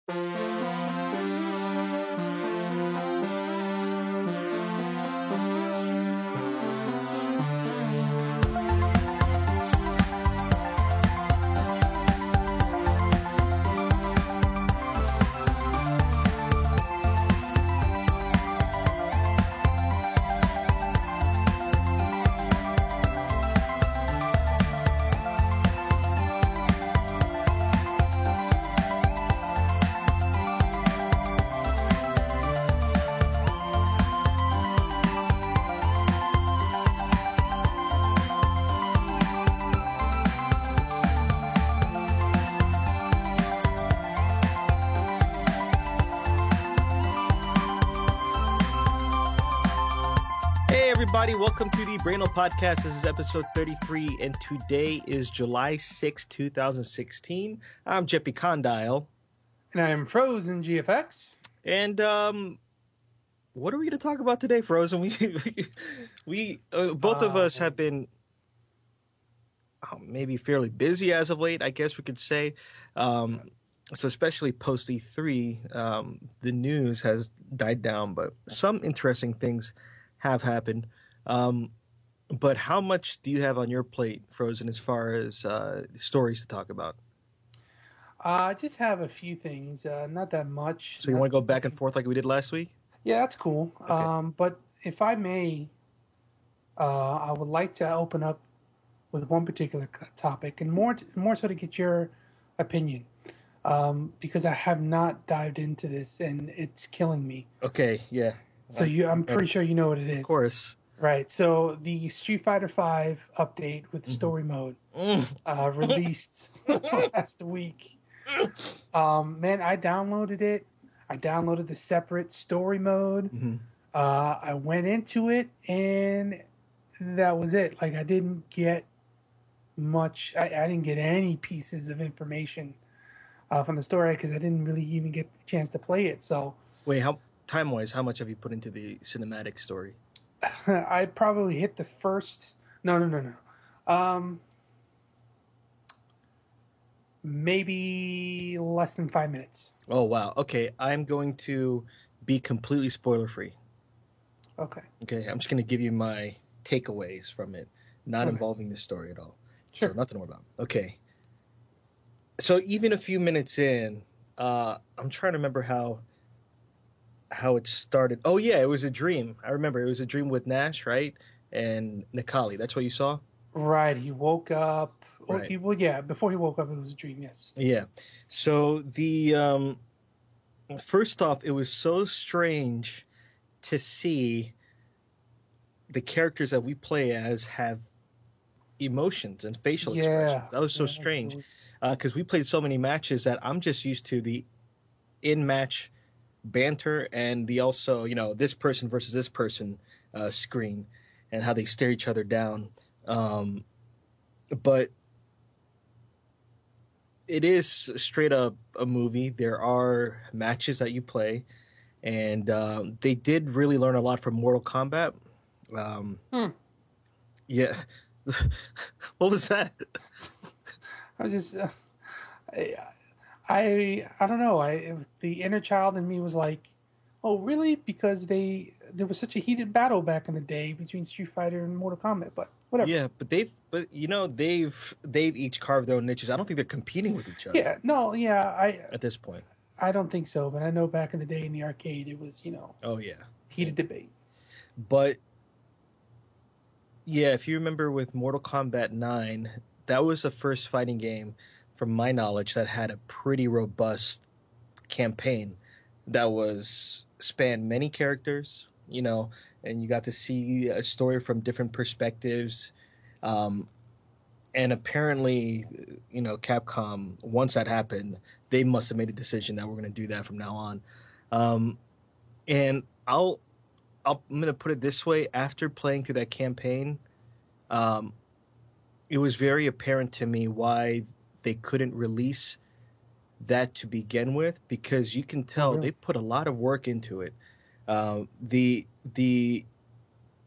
Everybody, welcome to the Brainal Podcast. This is episode 33, and today is July 6, 2016. I'm Jeppy Condyle. And I'm Frozen GFX. And what are we going to talk about today, Frozen? We both of us have been maybe fairly busy as of late, I guess we could say. So especially post E3, the news has died down, but some interesting things have happened. But how much do you have on your plate, Frozen, as far as stories to talk about? I just have a few things, not that much. So you want to go back and forth like we did last week? Yeah, that's cool. Okay. But if I may, I would like to open up with one particular topic, and more so to get your opinion, because I have not dived into this, and it's killing me. Okay, yeah. So I'm pretty sure you know what it is. Of course. Right. So the Street Fighter V update with story mode released last week. Man, I downloaded it. I downloaded the separate story mode. Mm-hmm. I went into it, and that was it. Like, I didn't get much. I didn't get any pieces of information from the story because I didn't really even get the chance to play it. So wait, time-wise, how much have you put into the cinematic story? I probably hit the first. No. Maybe less than 5 minutes. Oh, wow. Okay, I'm going to be completely spoiler-free. Okay, I'm just going to give you my takeaways from it, not involving the story at all. Sure. So nothing about. Okay. So even a few minutes in, I'm trying to remember how it started. Oh, yeah, it was a dream. I remember it was a dream with Nash, right? And Nikali. That's what you saw? Right. He woke up. Right. Before he woke up, it was a dream, yes. Yeah. So the first off, it was so strange to see the characters that we play as have emotions and facial expressions. That was so strange because we played so many matches that I'm just used to the in-match banter and the also, this person versus this person screen and how they stare each other down. But it is straight up a movie. There are matches that you play, and they did really learn a lot from Mortal Kombat. Yeah. What was that? I was just, I don't know. The inner child in me was like, oh, really? Because there was such a heated battle back in the day between Street Fighter and Mortal Kombat, but whatever. Yeah, but they've each carved their own niches. I don't think they're competing with each other. Yeah, no, yeah, at this point. I don't think so, but I know back in the day in the arcade it was, Oh yeah. Heated debate. But yeah, if you remember with Mortal Kombat 9, that was the first fighting game from my knowledge that had a pretty robust campaign that was spanned many characters, and you got to see a story from different perspectives. And apparently, Capcom, once that happened, they must have made a decision that we're going to do that from now on. And I'm going to put it this way. After playing through that campaign, it was very apparent to me why they couldn't release that to begin with, because you can tell they put a lot of work into it. And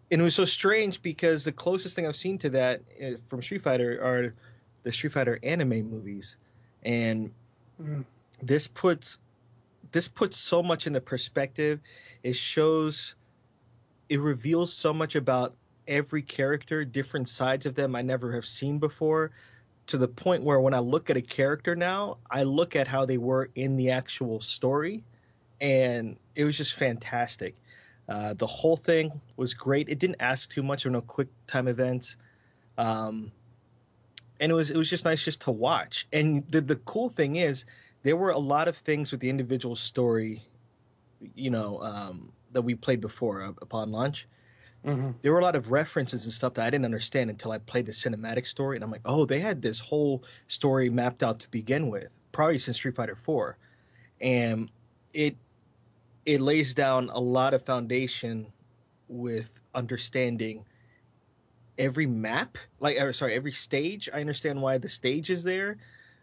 it was so strange because the closest thing I've seen to that from Street Fighter are the Street Fighter anime movies. And this puts this puts so much into perspective. It shows, it reveals so much about every character, different sides of them I never have seen before, to the point where when I look at a character now, I look at how they were in the actual story, and it was just fantastic. The whole thing was great. It didn't ask too much or no quick time events, um, and it was just nice just to watch. And the cool thing is, there were a lot of things with the individual story, that we played before upon launch. Hmm. There were a lot of references and stuff that I didn't understand until I played the cinematic story, and I'm like, oh, they had this whole story mapped out to begin with, probably since Street Fighter 4, and it it lays down a lot of foundation with understanding every map, every stage. I understand why the stage is there.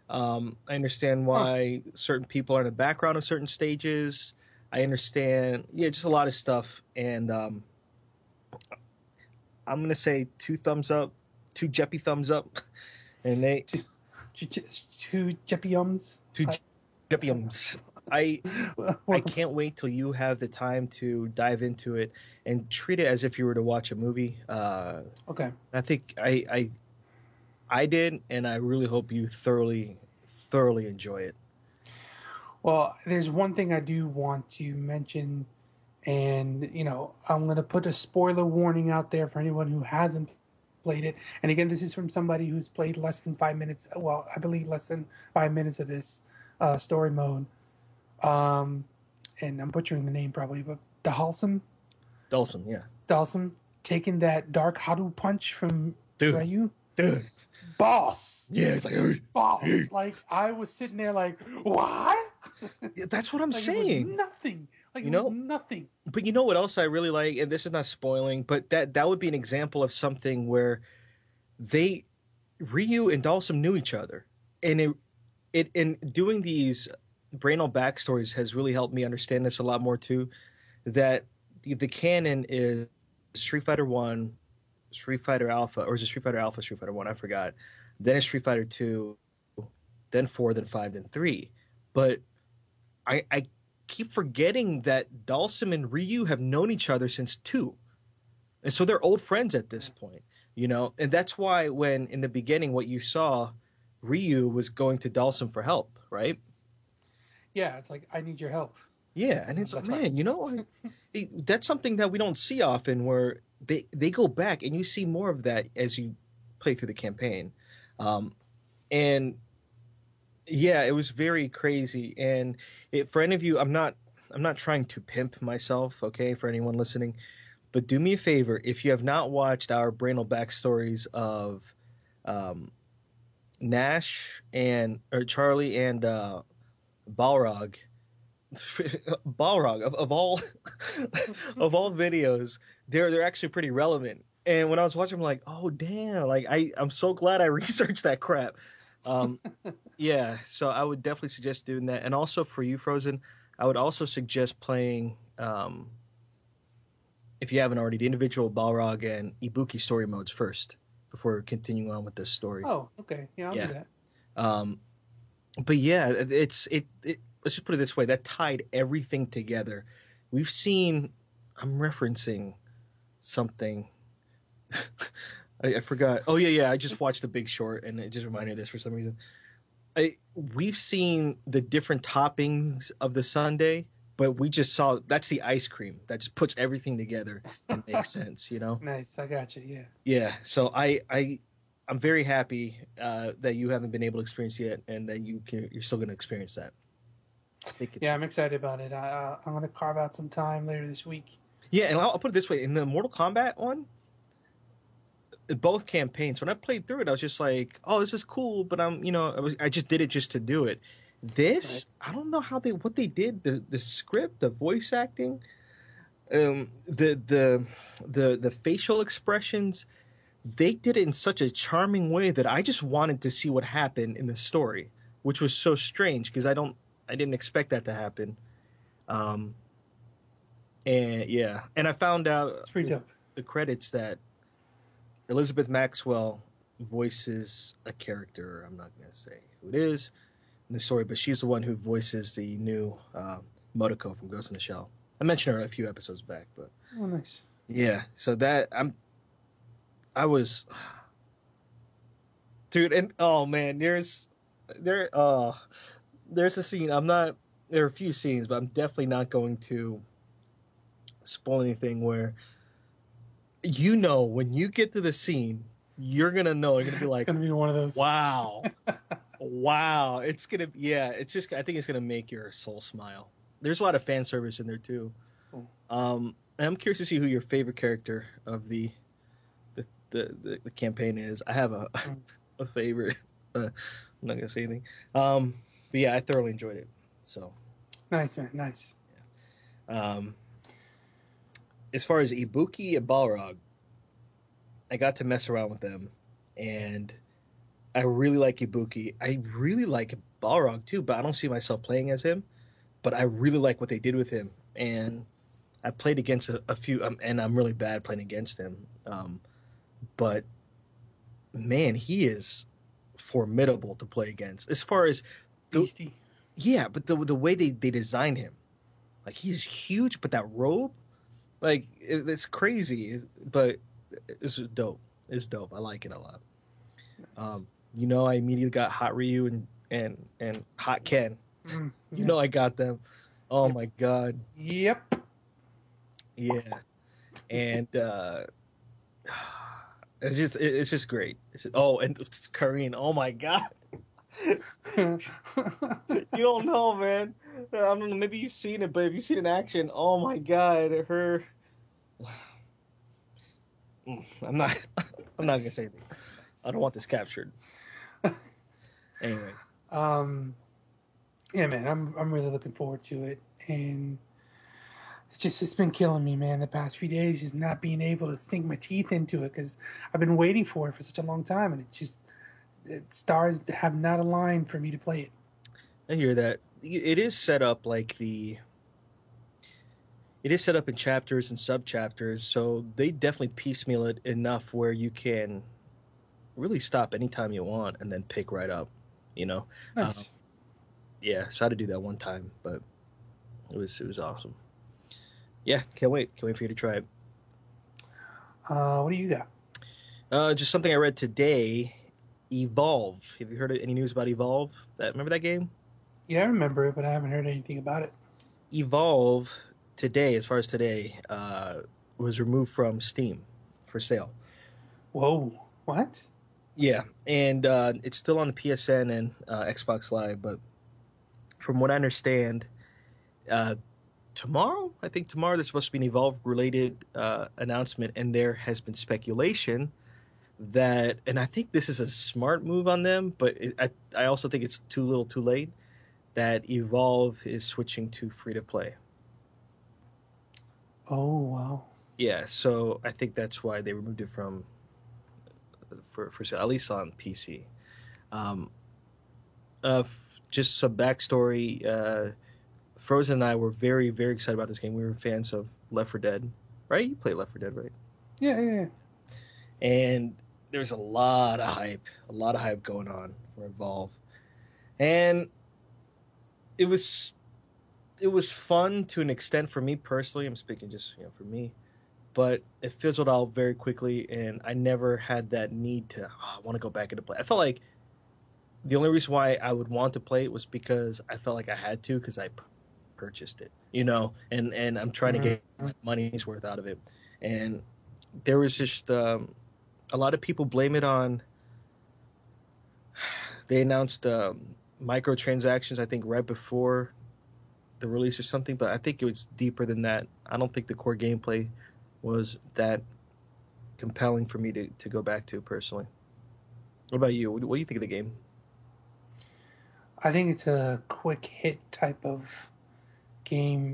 I understand Huh. why certain people are in the background of certain stages. I understand, yeah, just a lot of stuff, and I'm gonna say two thumbs up, two Jeppy thumbs up, and they Two, two Jepiums. two Jeppiums. I I Welcome. can't wait till you have the time to dive into it and treat it as if you were to watch a movie. Okay. I think I did, and I really hope you thoroughly enjoy it. Well, there's one thing I do want to mention, and I'm going to put a spoiler warning out there for anyone who hasn't played it. And again, this is from somebody who's played less than 5 minutes. Well, I believe less than 5 minutes of this story mode. Um, and I'm butchering the name probably, but Dahalsam, Dawson, yeah, Dalsam, taking that dark Haru punch from dude, Ryu. dude, Boss. yeah, it's like, "Hey, Boss. hey." Like, I was sitting there like, what? Yeah, that's what I'm Like, it was saying. nothing. Like, You it was know, nothing. but you know what else I really like, and this is not spoiling, but that would be an example of something where they Ryu and Dawson knew each other, and it in doing these Brainal backstories has really helped me understand this a lot more too. That the canon is Street Fighter One, Street Fighter Alpha, or is it Street Fighter Alpha, Street Fighter One? I forgot. Then it's Street Fighter Two, then four, then five, then three. But I keep forgetting that Dawson and Ryu have known each other since two, and so they're old friends at this point. And that's why when in the beginning what you saw, Ryu was going to Dawson for help, right? Yeah, it's like, I need your help. Yeah, and it's like, That's right. man, that's something that we don't see often, where they go back, and you see more of that as you play through the campaign, and yeah, it was very crazy. And for any of you, I'm not trying to pimp myself, okay, for anyone listening, but do me a favor, if you have not watched our Brainal backstories of um, Nash and or Charlie and Balrog. Balrog of all of all videos, they're actually pretty relevant. And when I was watching, I'm like, oh damn! Like I'm so glad I researched that crap. Um, yeah, so I would definitely suggest doing that. And also for you, Frozen, I would also suggest playing, if you haven't already, the individual Balrog and Ibuki story modes first before continuing on with this story. Oh, okay. Yeah, I'll Yeah. do that. Um, but yeah, it. Let's just put it this way: that tied everything together. We've seen. I'm referencing something. I forgot. Oh yeah. I just watched The Big Short, and it just reminded me of this for some reason. We've seen the different toppings of the sundae, but we just saw that's the ice cream that just puts everything together and makes sense. Nice. I got you. Yeah. Yeah. So I'm very happy that you haven't been able to experience yet, and that you're still going to experience that. I think it's Yeah, I'm excited about it. I'm going to carve out some time later this week. yeah, and I'll put it this way: in the Mortal Kombat one, both campaigns, when I played through it, I was just like, "Oh, this is cool," but I just did it just to do it. This, I don't know what they did, the script, the voice acting, the facial expressions, they did it in such a charming way that I just wanted to see what happened in the story, which was so strange because I didn't expect that to happen. Um, and yeah, and I found out It's pretty dope. the credits that Elizabeth Maxwell voices a character. I'm not going to say who it is in the story, but she's the one who voices the new Motoko from Ghost in the Shell. I mentioned her a few episodes back, but Oh, nice. yeah. So that I was, dude, and oh man, there's a scene. I'm not. There are a few scenes, but I'm definitely not going to spoil anything. Where when you get to the scene, you're gonna know. You're gonna be It's like, gonna be one of those. wow, wow. It's gonna, yeah. It's just. I think it's gonna make your soul smile. There's a lot of fan service in there too. Cool. And I'm curious to see who your favorite character of the campaign is. I have a favorite. I'm not gonna say anything. But yeah, I thoroughly enjoyed it. So Nice, man. Nice. um, as far as Ibuki and Balrog, I got to mess around with them, and I really like Ibuki. I really like Balrog too, but I don't see myself playing as him. But I really like what they did with him, and I played against a few, and I'm really bad playing against him. But man, he is formidable to play against. As far as Beastie. yeah, but the way they designed him, like he's huge, but that robe, like it's crazy, but it's dope. It's dope. I like it a lot. I immediately got Hot Ryu and Hot Ken. I got them. Oh Yep. my god, Yep. yeah, and it's just great. And Kareen. Oh my god. You don't know, man. I don't know. Maybe you've seen it, but if you've seen it in action, oh my god, her. I'm not. I'm not gonna say anything. I don't want this captured. Anyway, Yeah, man. I'm really looking forward to it, and it's been killing me, man. The past few days, just not being able to sink my teeth into it because I've been waiting for it for such a long time, and stars have not aligned for me to play it. I hear that. It is set up it is set up in chapters and sub chapters, so they definitely piecemeal it enough where you can really stop anytime you want and then pick right up. You know, Nice. yeah. So I had to do that one time, but it was awesome. Yeah, can't wait. Can't wait for you to try it. What do you got? Just something I read today. Evolve. Have you heard of any news about Evolve? Remember that game? Yeah, I remember it, but I haven't heard anything about it. Evolve today, as far as today, was removed from Steam for sale. Whoa. What? Yeah, and it's still on the PSN and Xbox Live, but from what I understand, tomorrow, I think tomorrow there's supposed to be an Evolve related announcement, and there has been speculation that, and I think this is a smart move on them, but I also think it's too little too late, that Evolve is switching to free to play. Oh, wow. Yeah, so I think that's why they removed it from for sale, at least on PC. Um, just some backstory. Frozen and I were very, very excited about this game. We were fans of Left 4 Dead, right? You played Left 4 Dead, right? Yeah. And there's a lot of hype going on for Evolve, and it was fun to an extent for me personally. I'm speaking just for me, but it fizzled out very quickly, and I never had that need to I want to go back into play. I felt like the only reason why I would want to play it was because I felt like I had to because I purchased it, and I'm trying to get my money's worth out of it, and there was just a lot of people blame it on. They announced microtransactions, I think, right before the release or something, but I think it was deeper than that. I don't think the core gameplay was that compelling for me to go back to personally. What about you? What do you think of the game? I think it's a quick hit type of game.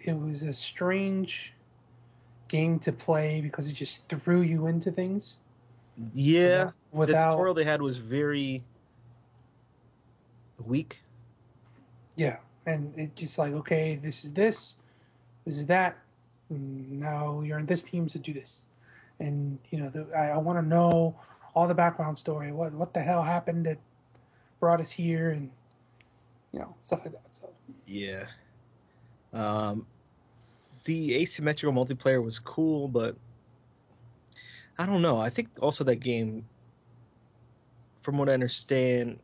It was a strange game to play because it just threw you into things. Yeah, the Without tutorial they had was very weak. yeah, and it just like, okay, this is that. Now you're in this team to do this, and I want to know all the background story. What the hell happened that brought us here, and stuff like that. So Yeah. Um, the asymmetrical multiplayer was cool, but I don't know. I think also that game, from what I understand,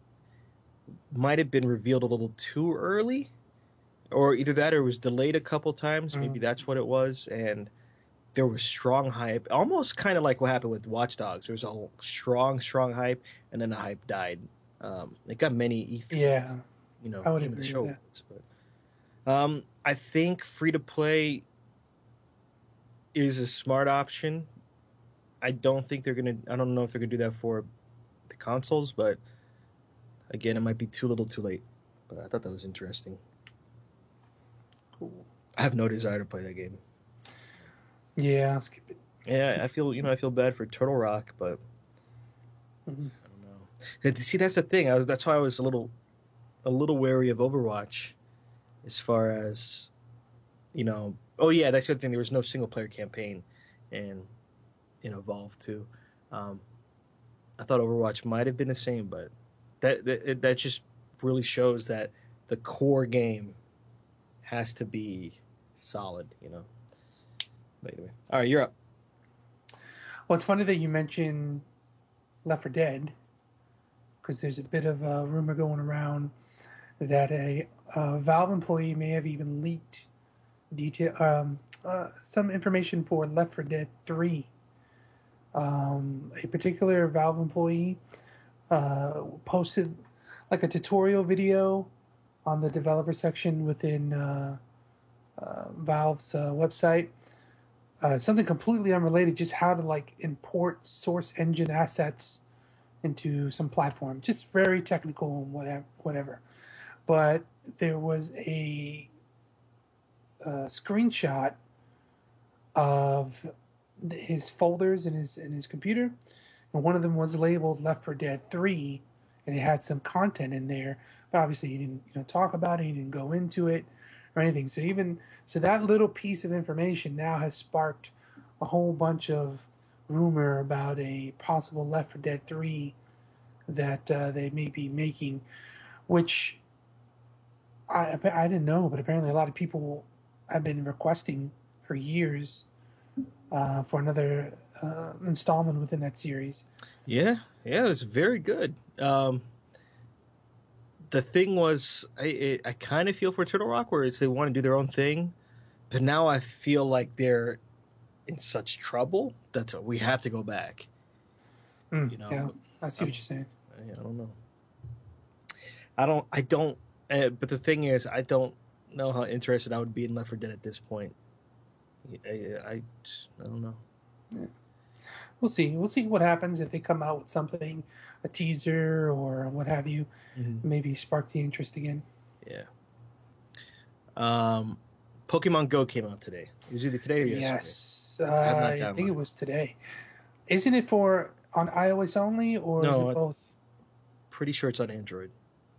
might have been revealed a little too early, or either that or it was delayed a couple times. Maybe Mm. that's what it was, and there was strong hype, almost kind of like what happened with Watch Dogs. There was a strong hype, and then the hype died. It got many E3, Yeah, I would Game of the agree with Show that. awards, but I think free to play is a smart option. I don't think they're gonna. I don't know if they're gonna do that for the consoles, but again, it might be too little, too late. But I thought that was interesting. Cool. I have no desire to play that game. Yeah, I'll skip it. Yeah, I feel bad for Turtle Rock, but Mhm. I don't know. See, that's the thing. That's why I was a little wary of Overwatch, as far as Oh yeah, that's the other thing. There was no single player campaign, and Evolve too. Um, I thought Overwatch might have been the same, but that just really shows that the core game has to be solid. But anyway, all right, you're up. Well, it's funny that you mentioned Left 4 Dead because there's a bit of a rumor going around that a Valve employee may have even leaked some information for Left 4 Dead 3. A particular Valve employee posted like a tutorial video on the developer section within Valve's website. Something completely unrelated, just how to like import source engine assets into some platform. Just very technical and whatever. But there was a screenshot of his folders in his computer, and one of them was labeled Left 4 Dead 3, and it had some content in there. But obviously, he didn't talk about it. He didn't go into it or anything. So that little piece of information now has sparked a whole bunch of rumor about a possible Left 4 Dead 3 that they may be making, which I didn't know, but apparently a lot of people have been requesting for years for another installment within that series. Yeah, it was very good. The thing was, I kind of feel for Turtle Rock, where they want to do their own thing, but now I feel like they're in such trouble that we have to go back. Yeah, I see what you're saying. I don't know. I don't. But the thing is, I don't know how interested I would be in Left 4 Dead at this point. I don't know. Yeah. We'll see. We'll see what happens if they come out with something, a teaser or what have you. Mm-hmm. Maybe spark the interest again. Yeah. Pokemon Go came out today. It was either today or yesterday. Yes, I think it was today. Isn't it for on iOS only, or is it both? Pretty sure it's on Android.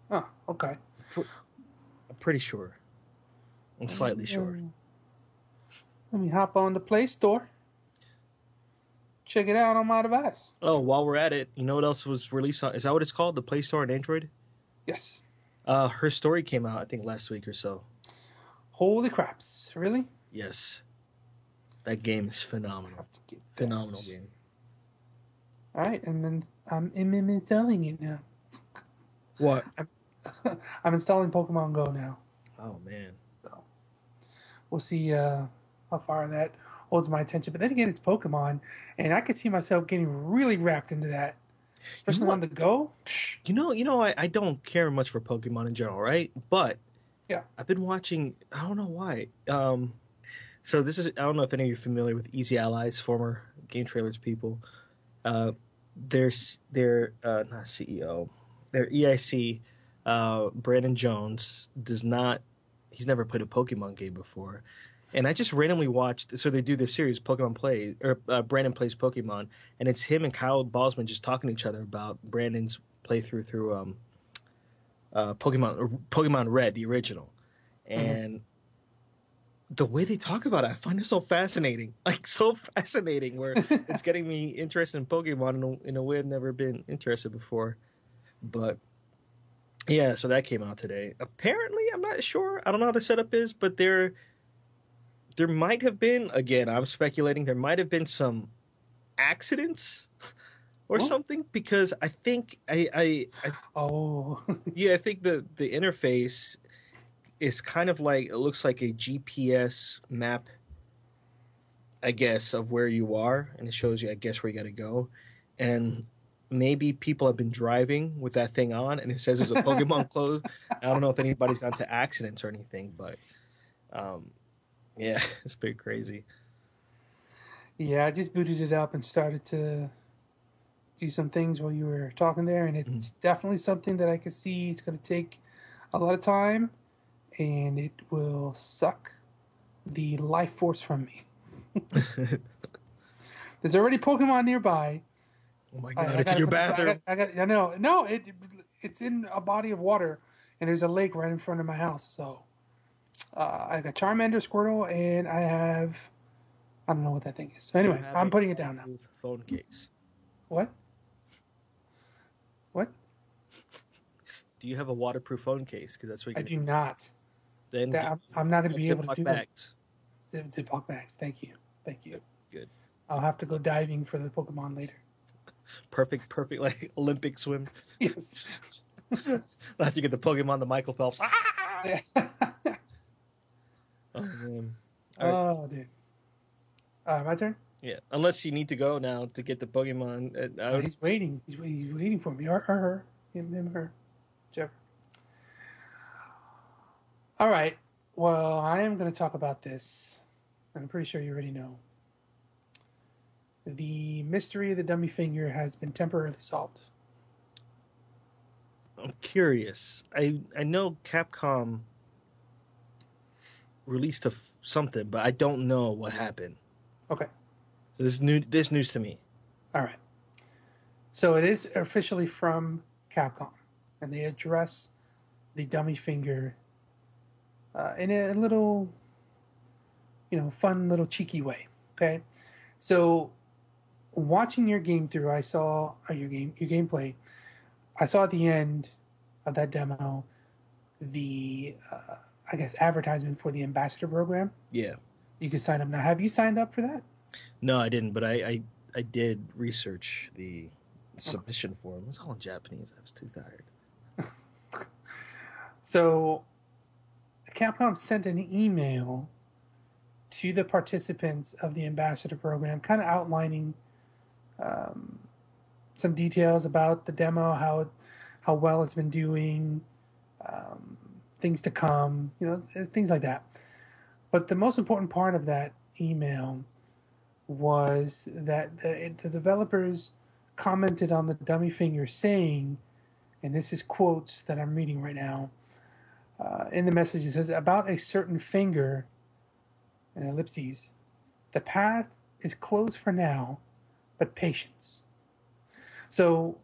Oh, okay. I'm pretty sure. I'm slightly sure. Let me hop on the Play Store. Check it out on my device. Oh, while we're at it, you know what else was released on? Is that what it's called? The Play Store on Android? Yes. Her Story came out, I think, last week or so. Holy craps! Really? Yes. That game is phenomenal. Phenomenal game. All right, and then I'm installing it now. What? I'm installing Pokemon Go now. Oh man! So we'll see how far that holds my attention. But then again, it's Pokemon, and I could see myself getting really wrapped into that, especially on the go. I don't care much for Pokemon in general, right? But yeah, I've been watching. I don't know why. So this is. I don't know if any of you are familiar with Easy Allies, former Game Trailers people. Their not CEO, their EIC, Brandon Jones does not. He's never played a Pokemon game before, and I just randomly watched. So they do this series, Pokemon Play, or Brandon Plays Pokemon, and it's him and Kyle Bosman just talking to each other about Brandon's playthrough through Pokemon Red, the original, and the way they talk about it, I find it so fascinating. Like, so fascinating, where it's getting me interested in Pokemon in a way I've never been interested before. But, yeah, so that came out today. Apparently, I'm not sure. I don't know how the setup is, but they're there might have been, again, I'm speculating, there might have been some accidents or Well, something because I think oh, yeah, I think the interface is kind of like it looks like a GPS map, I guess, of where you are, and it shows you, I guess, where you got to go, and maybe people have been driving with that thing on, and it says there's a Pokemon close. I don't know if anybody's gone to accidents or anything, but um, yeah, it's pretty crazy. yeah. I just booted it up and started to do some things while you were talking there, and Mhm. it's definitely something that I could see it's going to take a lot of time, and it will suck the life force from me. There's already Pokemon nearby. Oh my I, god, I it's in gotta your put this. bathroom. I know. No, it's in a body of water, and there's a lake right in front of my house. So I got Charmander, Squirtle, and I have I don't know what that thing is. So Do you anyway, have I'm a putting it down now. waterproof phone case? What? What? Do you have a waterproof phone case? Because that's what I you're do gonna not. then That get I'm not going to be able to Ziploc do that. bags. Ziploc bags. Thank you. Thank you. Good, good. I'll have to go diving for the Pokemon later. Perfect, like Olympic swim. Yes. I'll have to get the Pokemon, the Michael Phelps. Ah! Yeah. Oh man. All right. Oh, dude. My turn. Yeah. Unless you need to go now to get the Pokemon. I would, He's waiting. He's waiting for me. Or her. Him, her. Whichever. All right. Well, I am going to talk about this. I'm pretty sure you already know. The mystery of the dummy finger has been temporarily solved. I'm curious. I know Capcom released something, but I don't know what happened. Okay. So this is new. This news to me. All right. So it is officially from Capcom, and they address the dummy finger in a little, fun little cheeky way. Okay. So watching your game through, I saw your gameplay. I saw at the end of that demo the I guess advertisement for the ambassador program. Yeah. You can sign up now. Have you signed up for that? No, I didn't, but I did research the submission form. It was all in Japanese. I was too tired. So Capcom sent an email to the participants of the ambassador program, kind of outlining um, some details about the demo, how well it's been doing, um, things to come, things like that. But the most important part of that email was that the developers commented on the dummy finger saying, and this is quotes that I'm reading right now, in the message it says, about a certain finger, in ellipses, the path is closed for now, but patience. So,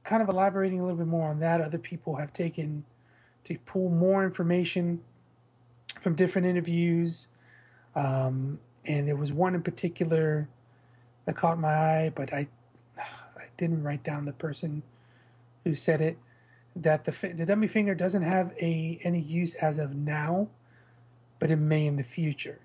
kind of elaborating a little bit more on that, other people have taken to pull more information from different interviews. And there was one in particular that caught my eye, but I didn't write down the person who said it. That the dummy finger doesn't have any use as of now, but it may in the future.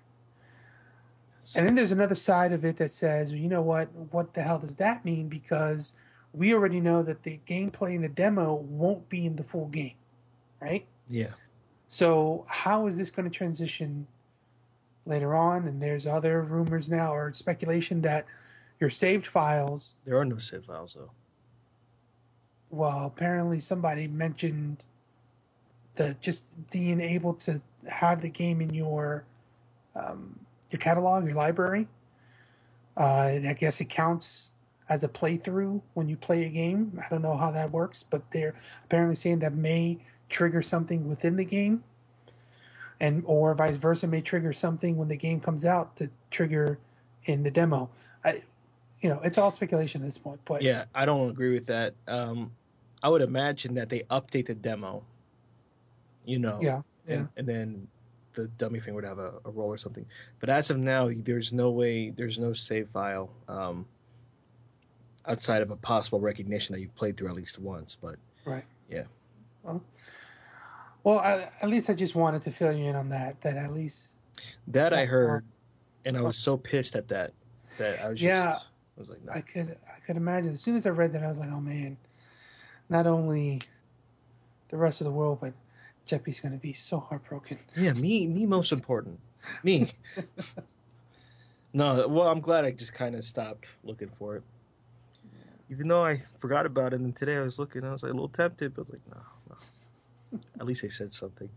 And then there's another side of it that says, you know what the hell does that mean? Because we already know that the gameplay in the demo won't be in the full game, right? Yeah. So how is this going to transition later on? And there's other rumors now or speculation that your saved files. There are no save files though. Well, apparently somebody mentioned just being able to have the game in your catalog, your library. And I guess it counts as a playthrough when you play a game. I don't know how that works, but they're apparently saying that may trigger something within the game, and or vice versa may trigger something when the game comes out to trigger in the demo. It's all speculation at this point. But yeah, I don't agree with that. I would imagine that they update the demo. Yeah. And then the dummy thing would have a role or something. But as of now, there's no save file outside of a possible recognition that you've played through at least once. But right. yeah. Well, Well, at least I just wanted to fill you in on that. That at least That I that heard, and I was so pissed at that that yeah, I was like, no. I could imagine. As soon as I read that, I was like, oh man, not only the rest of the world, but Jeppy's going to be so heartbroken. Yeah, me most important. Me. No, well, I'm glad I just kind of stopped looking for it. Even though I forgot about it, and today I was looking, I was like a little tempted, but I was like, no, no. At least I said something.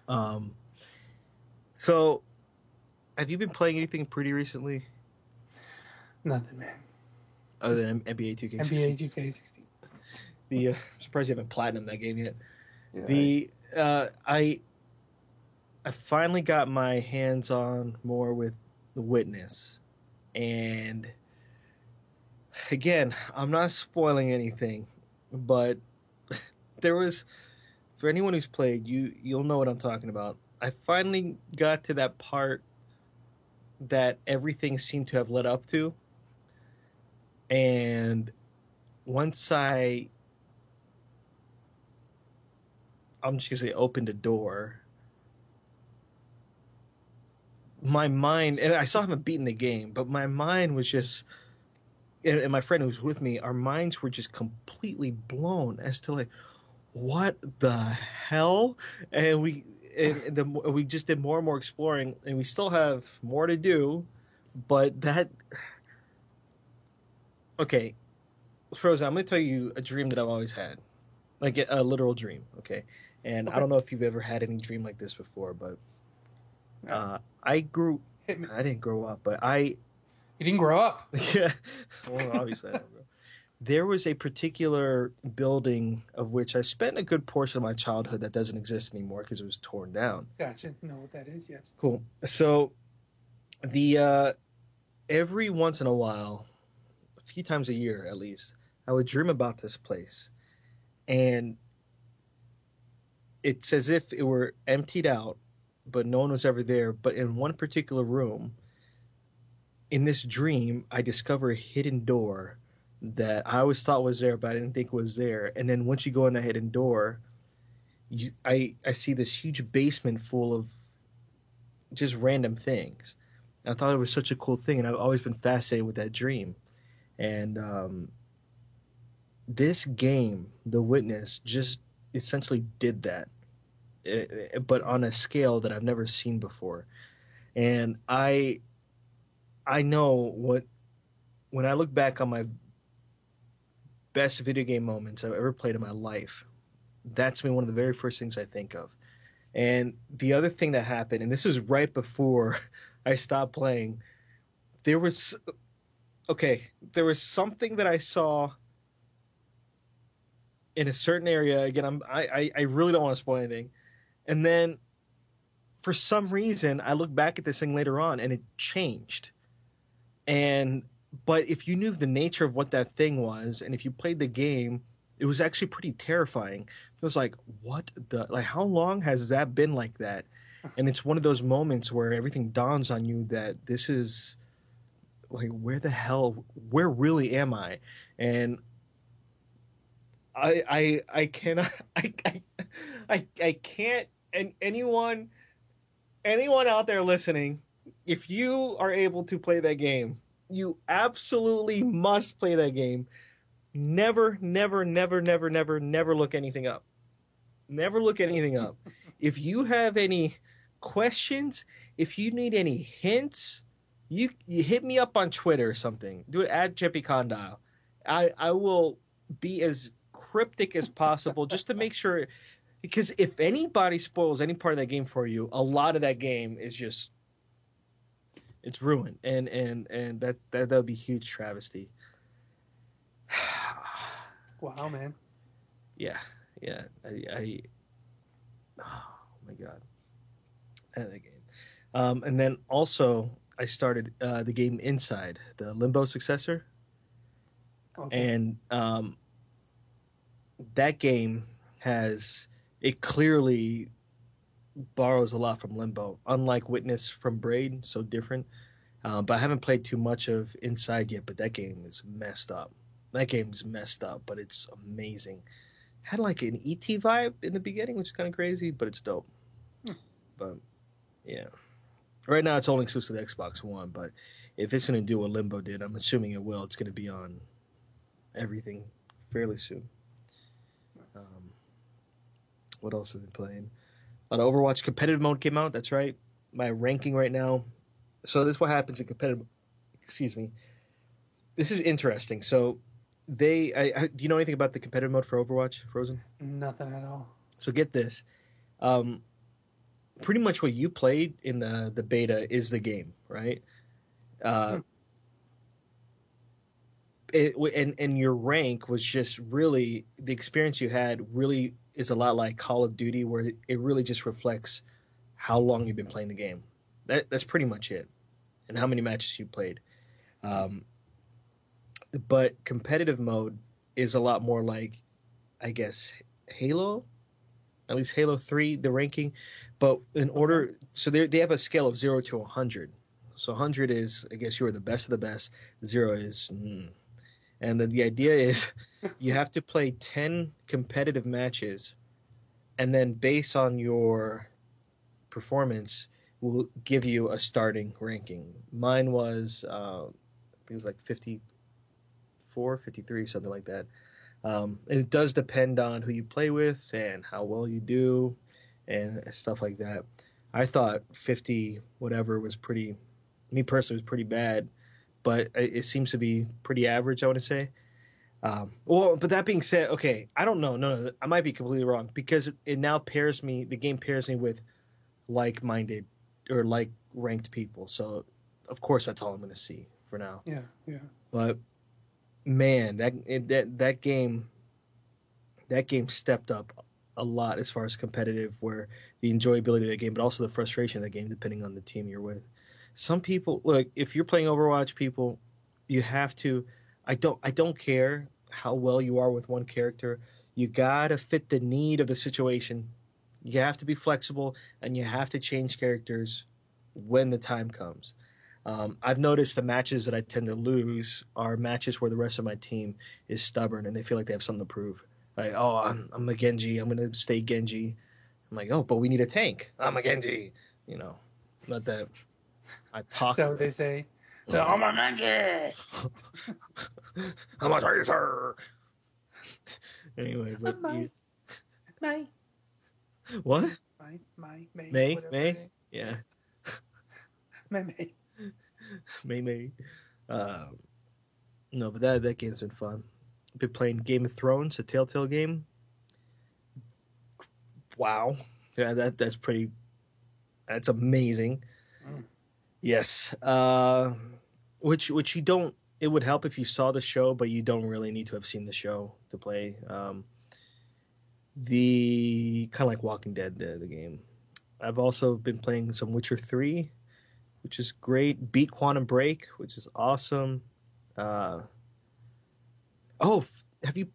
Um, so have you been playing anything pretty recently Nothing, man. other than NBA 2K16? NBA 2K16. I'm surprised you haven't platinum that game yet. Yeah, I finally got my hands on more with The Witness, and again, I'm not spoiling anything, but there was, for anyone who's played, you'll know what I'm talking about. I finally got to that part that everything seemed to have led up to, and once I'm just gonna say opened a door, my mind, and I still haven't beaten the game, but my mind was just, and my friend who was with me, our minds were just completely blown as to like, what the hell? And we just did more and more exploring, and we still have more to do, but that, okay, Frozen, I'm gonna tell you a dream that I've always had, like a literal dream, okay? And I okay. don't know if you've ever had any dream like this before, but I grew. Hit me. I didn't grow up, but I. You didn't grow up. Yeah. Well, obviously, I don't grow. There was a particular building of which I spent a good portion of my childhood that doesn't exist anymore because it was torn down. Gotcha. Know what that is? Yes. Cool. So, the every once in a while, a few times a year at least, I would dream about this place, and it's as if it were emptied out, but no one was ever there. But in one particular room, in this dream, I discover a hidden door that I always thought was there, but I didn't think was there. And then once you go in the hidden door, I see this huge basement full of just random things. And I thought it was such a cool thing, and I've always been fascinated with that dream. And this game, The Witness, just essentially did that, but on a scale that I've never seen before. And I know what, when I look back on my best video game moments I've ever played in my life, that's been one of the very first things I think of. And the other thing that happened, and this was right before I stopped playing, there was something that I saw in a certain area. Again, I really don't want to spoil anything. And then for some reason, I look back at this thing later on, and it changed. But if you knew the nature of what that thing was, and if you played the game, it was actually pretty terrifying. It was like, what the, like, how long has that been like that? And it's one of those moments where everything dawns on you that this is, like, where really am I? And I cannot, I can't, and anyone out there listening, if you are able to play that game, you absolutely must play that game. Never, never, never, never, never, never look anything up. Never look anything up. If you have any questions, if you need any hints, you hit me up on Twitter or something. Do it at Jeppy Condile. I will be as cryptic as possible just to make sure, because if anybody spoils any part of that game for you, a lot of that game is just, it's ruined, and that would be huge travesty. Wow, man. Yeah. I oh my god, I had that game. And then also I started the game Inside, the Limbo successor, Okay. and that game it clearly borrows a lot from Limbo, unlike Witness from Braid, so different. But I haven't played too much of Inside yet, but that game is messed up. That game's messed up, but it's amazing. Had like an ET vibe in the beginning, which is kind of crazy, but it's dope. Hmm. But yeah, right now it's only exclusive to Xbox One. But if it's going to do what Limbo did, I'm assuming it will. It's going to be on everything fairly soon. Nice. Um, what else have been playing? Overwatch competitive mode came out. That's right. My ranking right now. So this is what happens in competitive. Excuse me. This is interesting. So do you know anything about the competitive mode for Overwatch, Frozen? Nothing at all. So get this. Um, Pretty much what you played in the beta is the game, right? Uh, Hmm. and your rank was just really the experience you had really is a lot like Call of Duty, where it really just reflects how long you've been playing the game. That's pretty much it, and how many matches you played. Um, but competitive mode is a lot more like, I guess, Halo, at least Halo 3, the ranking. But in Okay. order, so they have a scale of 0 to 100. So 100 is, I guess, you are the best of the best. 0 is, and then the idea is you have to play 10 competitive matches, and then based on your performance, will give you a starting ranking. Mine was, it was like 54, 53, something like that. It does depend on who you play with and how well you do and stuff like that. I thought 50 whatever was pretty, me personally, was pretty bad, but it seems to be pretty average, I want to say. Well, but that being said, okay, I don't know. No, I might be completely wrong because it now pairs me, the game pairs me with like minded or like ranked people. So, of course, that's all I'm going to see for now. Yeah, yeah. But man, that game stepped up a lot as far as competitive, where the enjoyability of the game, but also the frustration of the game, depending on the team you're with. Some people look if you're playing Overwatch, people, you have to. I don't care how well you are with one character. You gotta fit the need of the situation. You have to be flexible, and you have to change characters when the time comes. I've noticed the matches that I tend to lose are matches where the rest of my team is stubborn and they feel like they have something to prove. Like, oh, I'm a Genji. I'm going to stay Genji. I'm like, oh, but we need a tank. I'm a Genji. You know, not that I talk. So they say, so, oh my man, I'm a tracer. Anyway, but my, my, what? May, May? whatever it May? is. Yeah. May. May May. Um, no, but that game's been fun. Been playing Game of Thrones, a Telltale game. Wow, yeah, that's pretty. That's amazing. Mm. Yes. Which you don't. It would help if you saw the show, but you don't really need to have seen the show to play. The kind of like Walking Dead, the game. I've also been playing some Witcher 3, which is great. Beat Quantum Break, which is awesome. Uh, oh, have you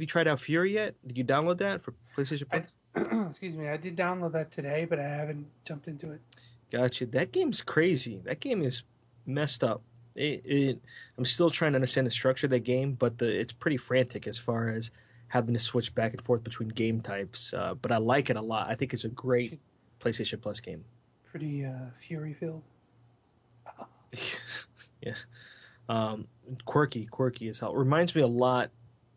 tried out Fury yet? Did you download that for PlayStation I, Plus? excuse me, I did download that today, but I haven't jumped into it. Gotcha. That game's crazy. That game is messed up. I'm still trying to understand the structure of that game, but it's pretty frantic as far as having to switch back and forth between game types. But I like it a lot. I think it's a great PlayStation Plus game. Pretty fury filled. Yeah. Um, quirky as hell. Reminds me a lot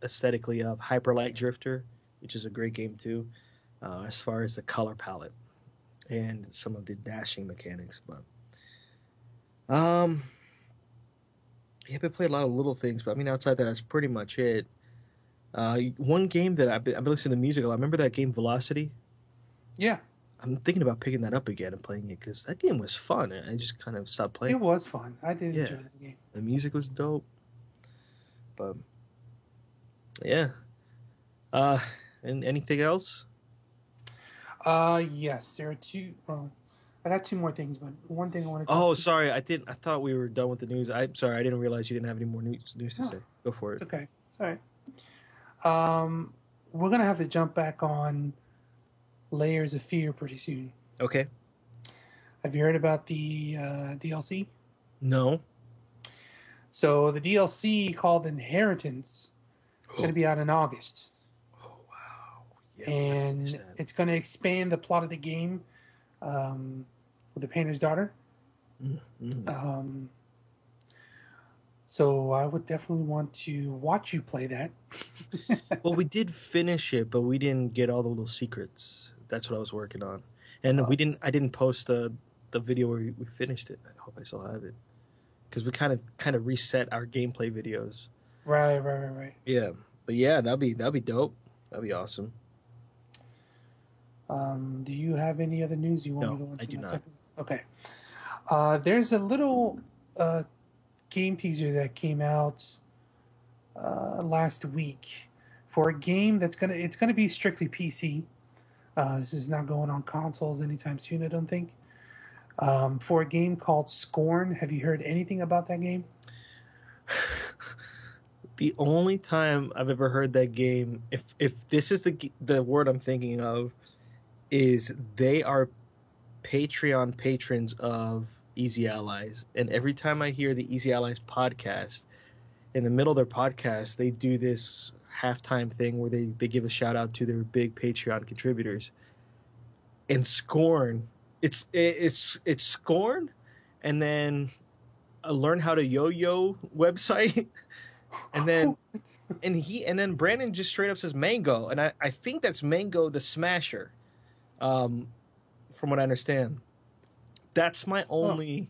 aesthetically of Hyper Light Drifter, which is a great game too, as far as the color palette and some of the dashing mechanics. But yeah, I played a lot of little things, but I mean, outside that, that's pretty much it. One game that I've been listening to music a lot. Remember that game Velocity? Yeah, I'm thinking about picking that up again and playing it because that game was fun, and I just kind of stopped playing. it was fun. I did Yeah, enjoy the game. the music was dope, but yeah. Uh, and anything else? Yes, there are two. Well, I got two more things, but one thing I want to Oh, talk to. sorry, I didn't. I thought we were done with the news. I'm sorry, I didn't realize you didn't have any more news to No, say. Go for it's it. okay. All right. We're gonna have to jump back on Layers of Fear pretty soon. Okay. Have you heard about the DLC? No. So the DLC called Inheritance is going Oh, to be out in August. oh wow. Yeah, I wanna finish and that. it's going to expand the plot of the game with the painter's daughter. Mm-hmm. Um, so I would definitely want to watch you play that. Well, we did finish it, but we didn't get all the little secrets. That's what I was working on, and Uh, we didn't. I didn't post the video where we finished it. I hope I still have it because we kind of reset our gameplay videos. right. Yeah, but yeah, that'd be dope. That'd be awesome. Do you have any other news you want me No, to go I into do my not. second? Okay. There's a little uh, game teaser that came out last week for a game it's gonna be strictly PC. This is not going on consoles anytime soon, I don't think. For a game called Scorn. Have you heard anything about that game? The only time I've ever heard that game, if this is the word I'm thinking of, is they are Patreon patrons of Easy Allies, and every time I hear the Easy Allies podcast, in the middle of their podcast, they do this halftime thing where they give a shout out to their big Patreon contributors. And Scorn, it's Scorn, and then a Learn How to Yo-Yo website, and then and then Brandon just straight up says Mango, and I think that's Mango the Smasher, um, from what I understand. That's my Oh, only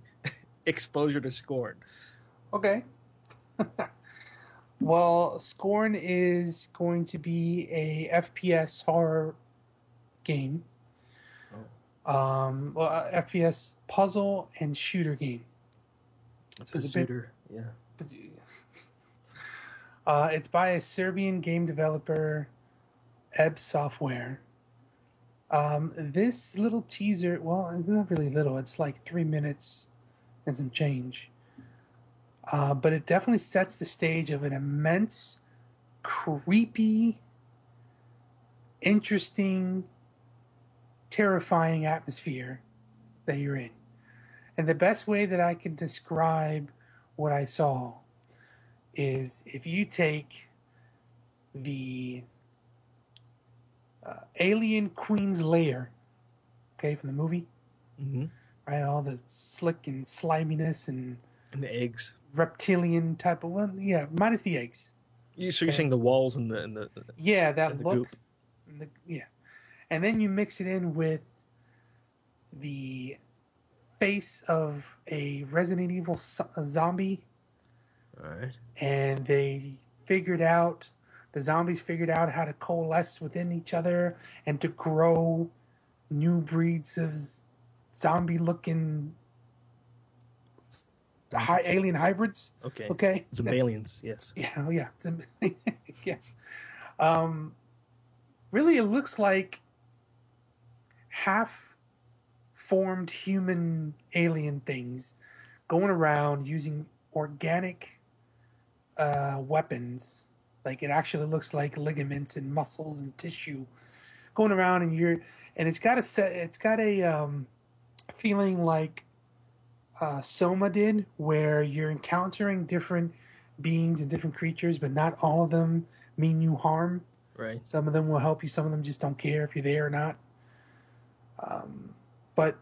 exposure to Scorn. okay. Well, Scorn is going to be a FPS horror game. Oh, FPS puzzle and shooter game. a So it's a bit. pursuiter, yeah. It's by a Serbian game developer, Ebb Software. This little teaser, well, it's not really little. It's like 3 minutes and some change. But it definitely sets the stage of an immense, creepy, interesting, terrifying atmosphere that you're in. And the best way that I can describe what I saw is if you take the Alien Queen's Lair, okay, from the movie, Mm-hmm. right, all the slick and sliminess and And the eggs. reptilian type of, well, yeah, minus the eggs. So you're Okay. saying the walls and Yeah, and that the look. goop. Yeah. And then you mix it in with the face of a Resident Evil zombie, All right. and the zombies figured out how to coalesce within each other and to grow new breeds of zombie looking alien hybrids. Okay. Okay. Zimbalians, yes. Yeah, oh yeah. Yeah. Um, really, it looks like half formed human alien things going around using organic weapons. Like it actually looks like ligaments and muscles and tissue going around, and it's got a feeling like Soma did, where you're encountering different beings and different creatures, but not all of them mean you harm. Right. Some of them will help you. Some of them just don't care if you're there or not. But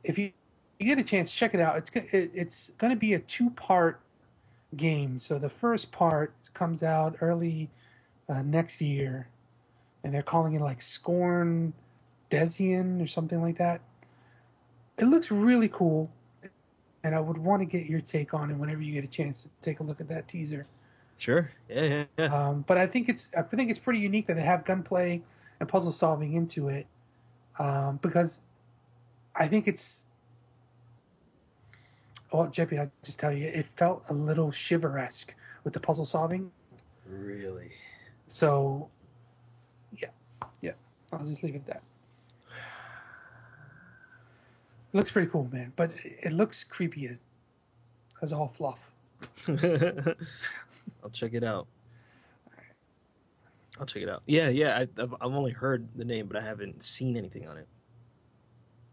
if you get a chance, check it out. It's going to be a 2-part game. So the first part comes out early next year, and they're calling it like Scorn Desian or something like that. It looks really cool, and I would want to get your take on it whenever you get a chance to take a look at that teaser. Sure. Yeah. But I think it's pretty unique that they have gunplay and puzzle solving into it, because I think it's. Well, Jeppy, I'll just tell you, it felt a little Shiver-esque with the puzzle solving. Really. So, yeah, I'll just leave it at that. It looks pretty cool, man, but it looks creepy as all fluff. I'll check it out. Yeah. I've only heard the name, but I haven't seen anything on it.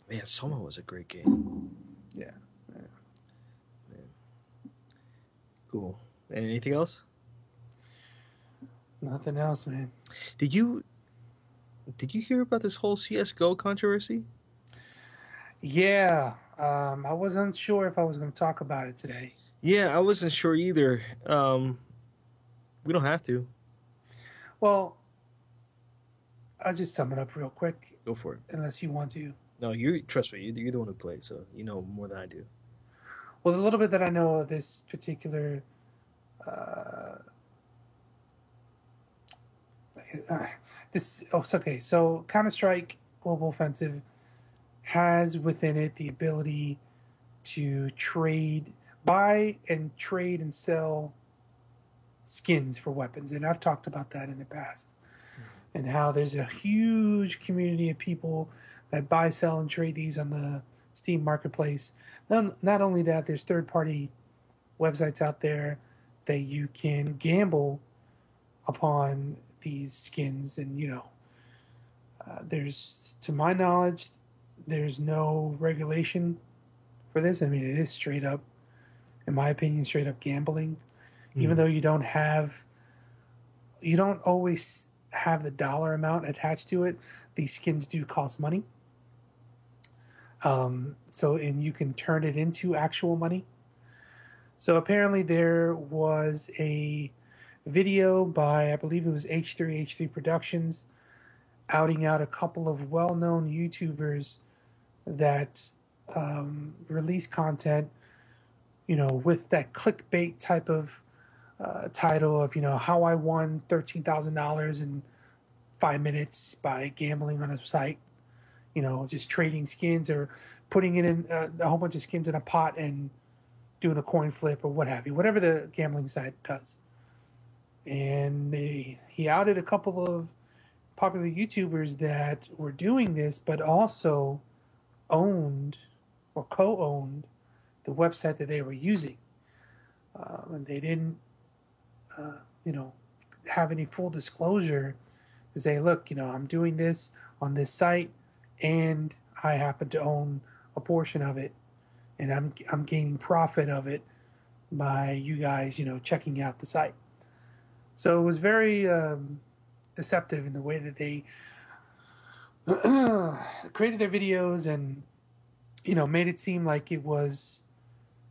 Man, Soma was a great game. Yeah. Cool. Anything else? Nothing else, man. Did you Did you hear about this whole CS:GO controversy? Yeah, I was unsure if I was going to talk about it today. Yeah, I wasn't sure either. We don't have to. Well, I'll just sum it up real quick, Go for it. unless you want to. No, you trust me. You're the one who played, so you know more than I do. Well, the little bit that I know of this particular, uh, this, oh, it's okay. So Counter Strike Global Offensive has within it the ability to buy and trade and sell skins for weapons, and I've talked about that in the past, and how there's a huge community of people that buy, sell, and trade these on the Steam marketplace. Not only that, there's third-party websites out there that you can gamble upon these skins, and there's, to my knowledge, there's no regulation for this. I mean, it is straight up, in my opinion, straight up gambling. Even though you don't always have the dollar amount attached to it. These skins do cost money. And you can turn it into actual money. So apparently there was a video by, I believe it was H3H3 Productions, outing out a couple of well-known YouTubers that release content, with that clickbait type of title of, how I won $13,000 in 5 minutes by gambling on a site, just trading skins or putting it in a whole bunch of skins in a pot and doing a coin flip or what have you, whatever the gambling site does. And he outed a couple of popular YouTubers that were doing this, but also owned or co-owned the website that they were using. And they didn't, have any full disclosure to say, look, I'm doing this on this site, and I happen to own a portion of it, and I'm gaining profit of it by you guys, checking out the site. So it was very deceptive in the way that they created their videos and made it seem like it was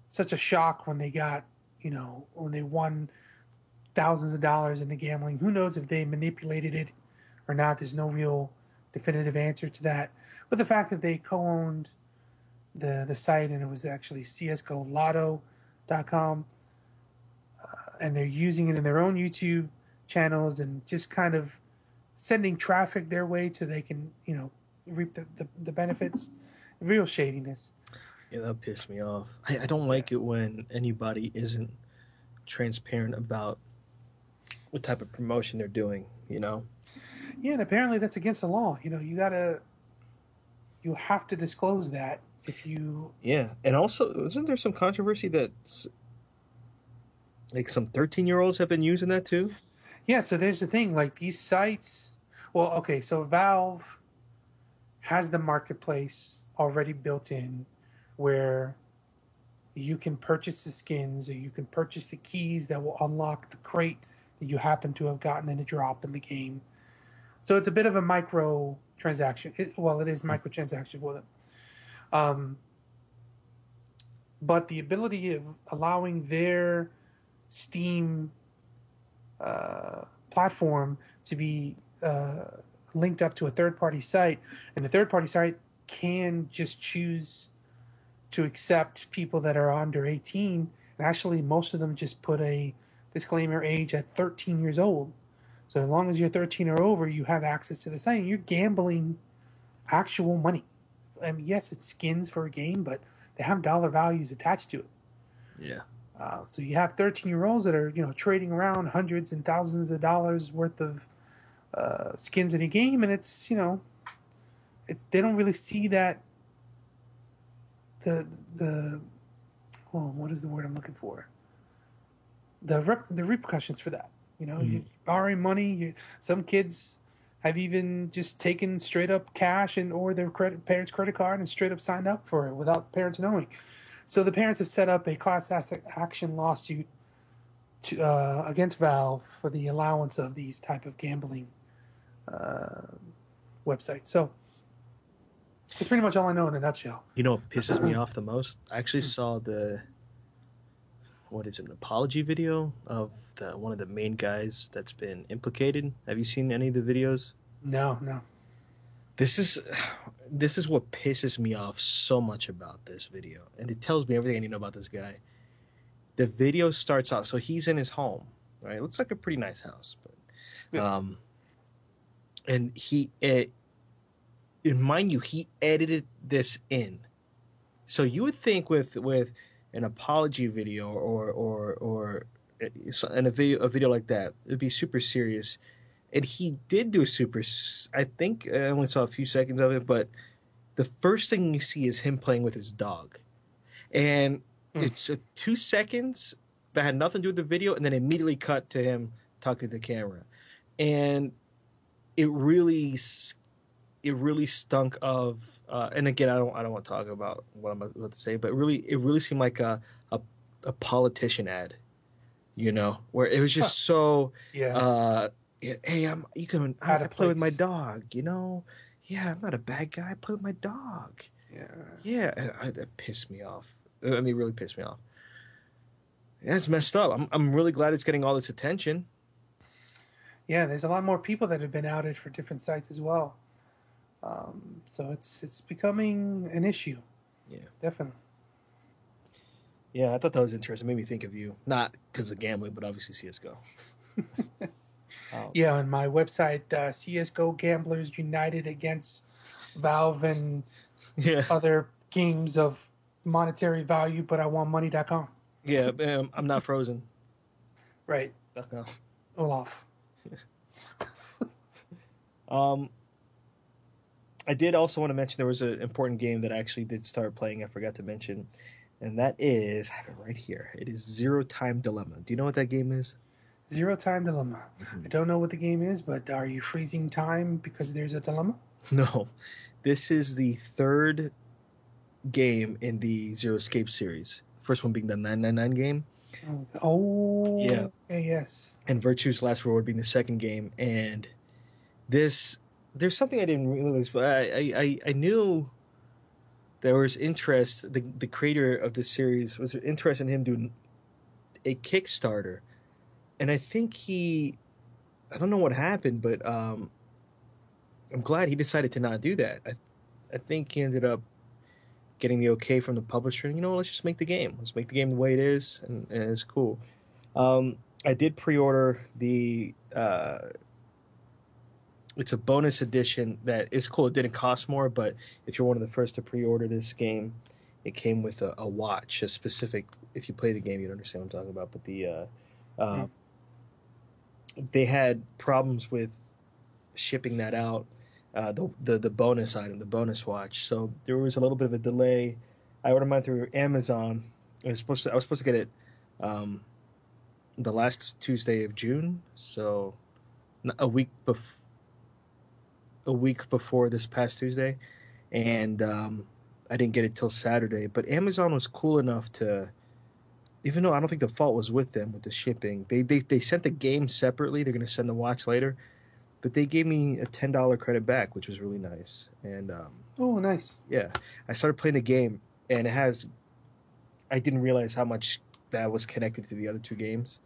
such a shock when they got, when they won thousands of dollars in the gambling. Who knows if they manipulated it or not? There's no real definitive answer to that. But the fact that they co-owned the site, and it was actually csgolotto.com, and they're using it in their own YouTube channels and just kind of sending traffic their way so they can, reap the benefits. Real shadiness. Yeah, that pissed me off. I don't like it when anybody isn't transparent about what type of promotion they're doing, Yeah, and apparently that's against the law. You have to disclose that if you. Yeah, and also, isn't there some controversy that like some 13-year-olds have been using that too? Yeah, so there's the thing, like these sites. Well, okay, so Valve has the marketplace already built in where you can purchase the skins, or you can purchase the keys that will unlock the crate that you happen to have gotten in a drop in the game. So it's a bit of a micro transaction. It is microtransaction for them. But the ability of allowing their Steam platform to be linked up to a third-party site, and the third-party site can just choose to accept people that are under 18. And actually, most of them just put a disclaimer age at 13 years old. So as long as you're 13 or over, you have access to the site. And you're gambling actual money. I mean, yes, it's skins for a game, but they have dollar values attached to it. Yeah. So you have 13-year-olds that are, trading around hundreds and thousands of dollars worth of skins in a game, and it's, they don't really see that what is the word I'm looking for? The repercussions for that. You're borrowing money. Some kids have even just taken straight up cash or their parents' credit card and straight up signed up for it without parents knowing. So the parents have set up a class action lawsuit against Valve for the allowance of these type of gambling website. So that's pretty much all I know in a nutshell. You know what pisses me off the most? I actually saw what is it, an apology video of one of the main guys that's been implicated. Have you seen any of the videos? No, no. This is what pisses me off so much about this video, and it tells me everything I need to know about this guy. The video starts out, so he's in his home, right? It looks like a pretty nice house, but Yeah. and mind you, he edited this in. So you would think with an apology video or in a video like that, it'd be super serious. And he did do a super. I think I only saw a few seconds of it, but the first thing you see is him playing with his dog, and it's 2 seconds that had nothing to do with the video, and then immediately cut to him talking to the camera, and it really stunk of. And again, I don't want to talk about what I'm about to say, but it really seemed like a politician ad, where it was just so. Yeah. Hey, I play with my dog, Yeah, I'm not a bad guy. I play with my dog. Yeah, that pissed me off. I mean, it really pissed me off. Yeah, it's messed up. I'm really glad it's getting all this attention. Yeah, there's a lot more people that have been outed for different sites as well. So it's becoming an issue. Yeah, definitely. Yeah, I thought that was interesting. It made me think of you, not because of gambling, but obviously CS:GO. Yeah, on my website, CS:GO Gamblers United against Valve and other games of monetary value, but I want money.com. Yeah, I'm not frozen. Right. .com. Olaf. I did also want to mention there was an important game that I actually did start playing. I forgot to mention, and that is, I have it right here. It is Zero Time Dilemma. Do you know what that game is? Zero Time Dilemma. I don't know what the game is, but are you freezing time because there's a dilemma? No. This is the third game in the Zero Escape series. First one being the 999 game. Oh. Yeah. Okay, yes. And Virtue's Last Reward being the second game. And there's something I didn't realize, but I knew there was interest. The creator of this series was interested in him doing a Kickstarter. And I think I don't know what happened, but I'm glad he decided to not do that. I think he ended up getting the okay from the publisher. And, let's just make the game. Let's make the game the way it is, and it's cool. I did pre-order the. It's a bonus edition that is cool. It didn't cost more, but if you're one of the first to pre-order this game, it came with a watch, a specific. If you play the game, you'd understand what I'm talking about. But they had problems with shipping that out. The bonus item, the bonus watch. So there was a little bit of a delay. I ordered mine through Amazon. I was supposed to get it the last Tuesday of June, so a week before this past Tuesday, and I didn't get it till Saturday. But Amazon was cool enough to, even though I don't think the fault was with them with the shipping, they sent the game separately. They're going to send the watch later. But they gave me a $10 credit back, which was really nice. And oh, nice. Yeah, I started playing the game, and I didn't realize how much that was connected to the other two games,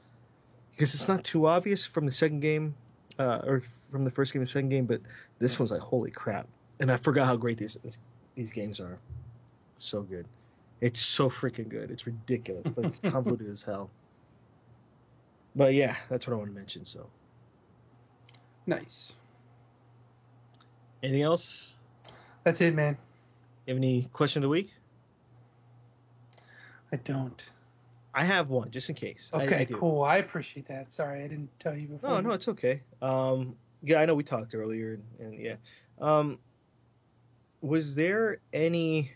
because it's not too obvious from the second game, or from the first game and second game. But this one's like, holy crap! And I forgot how great these games are. So good. It's so freaking good. It's ridiculous, but it's convoluted as hell. But yeah, that's what I want to mention. So. Nice. Anything else? That's it, man. You have any question of the week? I don't. I have one, just in case. Okay, I do. cool. I appreciate that. Sorry, I didn't tell you before. No, it's okay. Yeah, I know we talked earlier, and yeah. Was there any...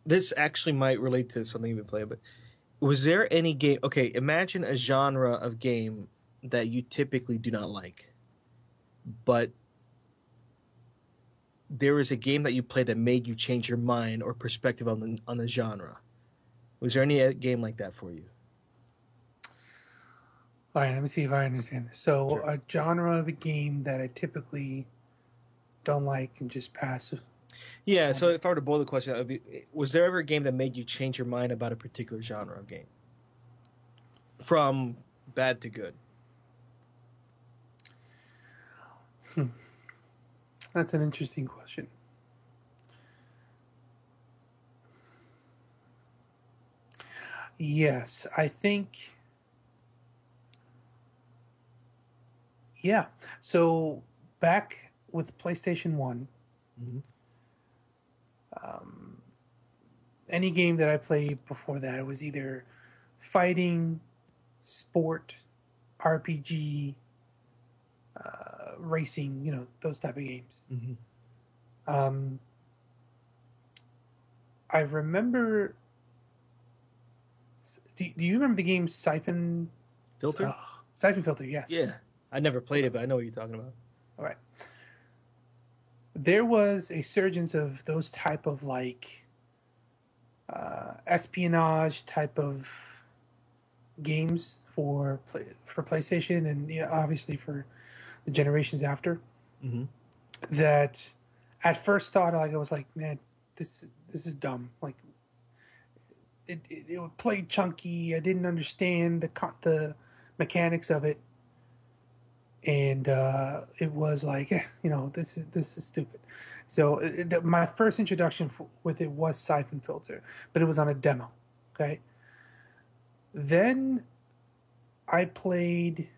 This actually might relate to something you've been playing, but was there any game... Okay, imagine a genre of game that you typically do not like, but there is a game that you play that made you change your mind or perspective on the genre. Was there any game like that for you? All right, let me see if I understand this. So, Sure. a genre of a game that I typically don't like and just pass Yeah. So over. if I were to boil the question, it would be, was there ever a game that made you change your mind about a particular genre of game, from bad to good? Hmm. That's an interesting question. Yes, I think, yeah. So, back with PlayStation 1, Mm-hmm. um, any game that I played before that was either fighting, sport, RPG, racing, those type of games. Mm-hmm. Um, I remember. Do you remember the game Siphon? Filter? Siphon Filter, yes. Yeah. I never played it, but I know what you're talking about. All right. There was a surgence of those type of like espionage type of games for PlayStation and obviously for the generations after. Mm-hmm. That at first thought like I was like, man, this is dumb. Like it would play chunky. I didn't understand the mechanics of it, and it was like, this is stupid. So my first introduction with it was Siphon Filter, but it was on a demo. Okay, then I played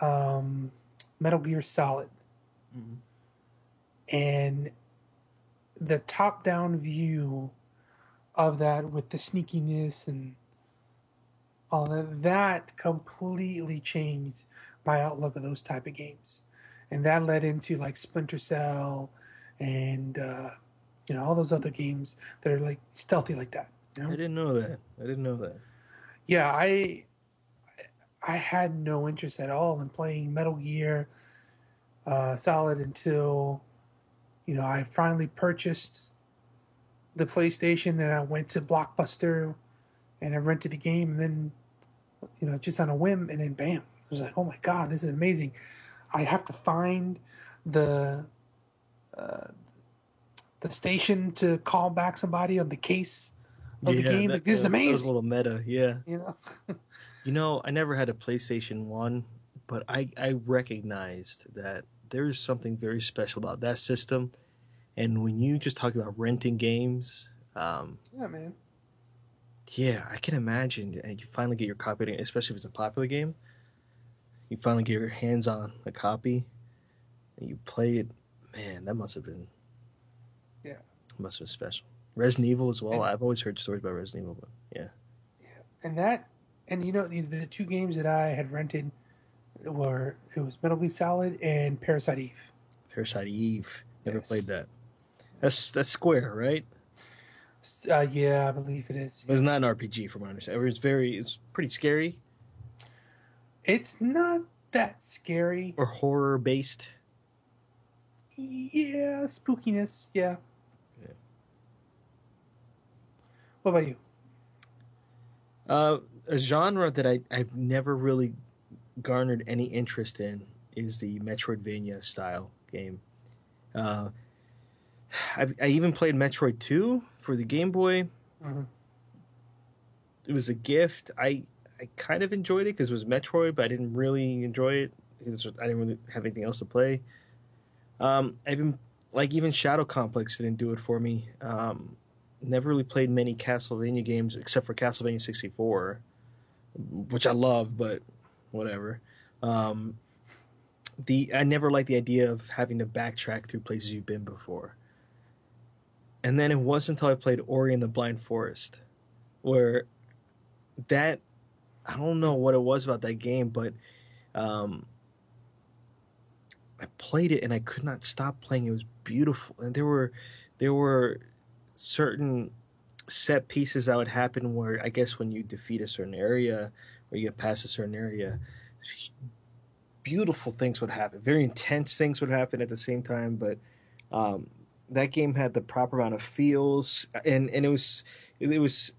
um, Metal Gear Solid, Mm-hmm. and the top-down view of that with the sneakiness and all that completely changed my outlook of those type of games, and that led into like Splinter Cell and all those other games that are like stealthy like that. I didn't know that. I didn't know that. Yeah, I had no interest at all in playing Metal Gear Solid until I finally purchased the PlayStation. Then I went to Blockbuster and I rented the game, and then just on a whim, and then bam, I was like, oh my god, this is amazing. I have to find the uh, the station to call back somebody on the case of the Yeah, game. Like, this is that was a amazing. little meta. Yeah. You know, I never had a PlayStation 1, but I recognized that there is something very special about that system. And when you just talk about renting games, yeah, man. yeah, I can imagine. And you finally get your copy, especially if it's a popular game. You finally get your hands on a copy and you play it. Man, that Yeah, must have been special. Resident Evil as well. and I've always heard stories about Resident Evil, but yeah. yeah, and that, and the two games that I had rented were it was Metal Gear Solid and Parasite Eve. Parasite Eve. Never played Yes. that. That's Square, right? Yeah, I believe it is. But it's not an RPG from what I understand. It's pretty scary It's not that scary. or horror based. Yeah, spookiness. Yeah. Yeah. What about you? A genre that I've never really garnered any interest in is the Metroidvania style game. Uh, I even played Metroid 2 for the Game Boy. Mm-hmm. It was a gift. I kind of enjoyed it because it was Metroid, but I didn't really enjoy it because I didn't really have anything else to play. I even even Shadow Complex didn't do it for me. Never really played many Castlevania games except for Castlevania 64, which I love, but whatever. Um, I never liked the idea of having to backtrack through places you've been before. And then it wasn't until I played Ori and the Blind Forest where that I don't know what it was about that game, but um, I played it and I could not stop playing. It was beautiful, and there were certain set pieces that would happen where I guess when you defeat a certain area or you get past a certain area, beautiful things would happen. Very intense things would happen at the same time, but um, that game had the proper amount of feels, and it was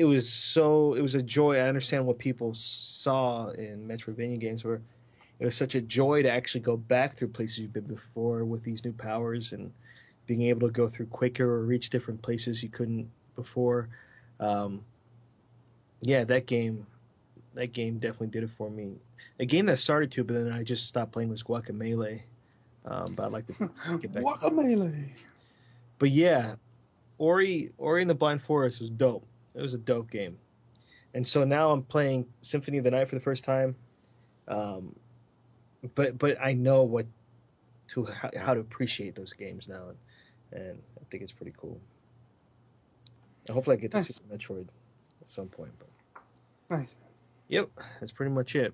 it was a joy. I understand what people saw in Metroidvania games where it was such a joy to actually go back through places you've been before with these new powers and being able to go through quicker or reach different places you couldn't before. Yeah, that game definitely did it for me. A game that started to, but then I just stopped playing was Guacamelee. But I'd like to get back. Guacamelee. But yeah, Ori and the Blind Forest was dope. It was a dope game. And so now I'm playing Symphony of the Night for the first time. But I know how to appreciate those games now, and I think it's pretty cool. And hopefully I get to Super Metroid at some point. But Nice. Yep, that's pretty much it.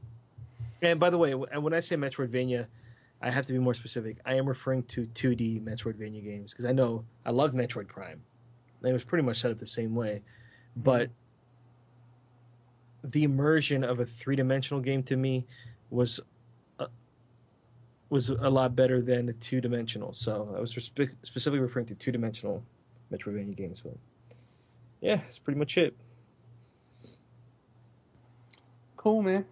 And by the way, when I say Metroidvania, I have to be more specific. I am referring to 2D Metroidvania games because I loved Metroid Prime. It was pretty much set up the same way, but the immersion of a 3-dimensional game to me was a lot better than the 2-dimensional. So I was specifically referring to 2-dimensional Metroidvania games. But yeah, that's pretty much it. Cool, man.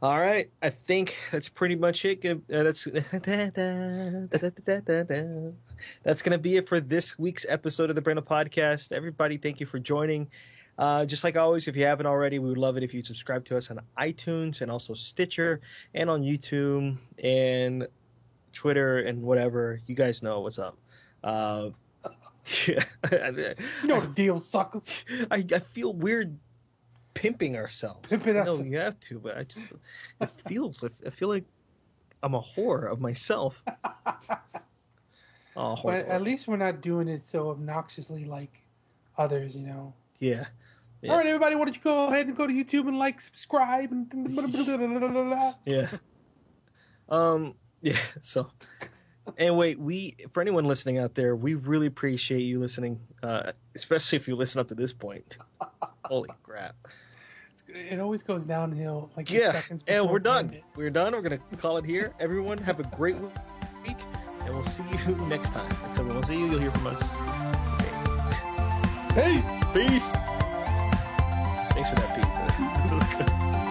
All right, I think that's pretty much it. That's gonna be it for this week's episode of the Brando Podcast. Everybody, thank you for joining. Just like always, if you haven't already, we would love it if you'd subscribe to us on iTunes and also Stitcher and on YouTube and Twitter and whatever. You guys know what's up. You know the deal, suckers. I feel weird pimping ourselves. Pimping ourselves. No, you have to, but I feel like I'm a whore of myself. Oh, but at least we're not doing it so obnoxiously like others, you know. Yeah. All right, everybody, why don't you go ahead and go to YouTube and like, subscribe, and yeah. Yeah. So, anyway, for anyone listening out there, we really appreciate you listening, especially if you listen up to this point. Holy crap! It always goes downhill. Like seconds and we're done. We're done. We're gonna call it here. Everyone, have a great week, and we'll see you next time. Next time we'll see you, you'll hear from us. Okay. Peace. Thanks for that piece. That was good.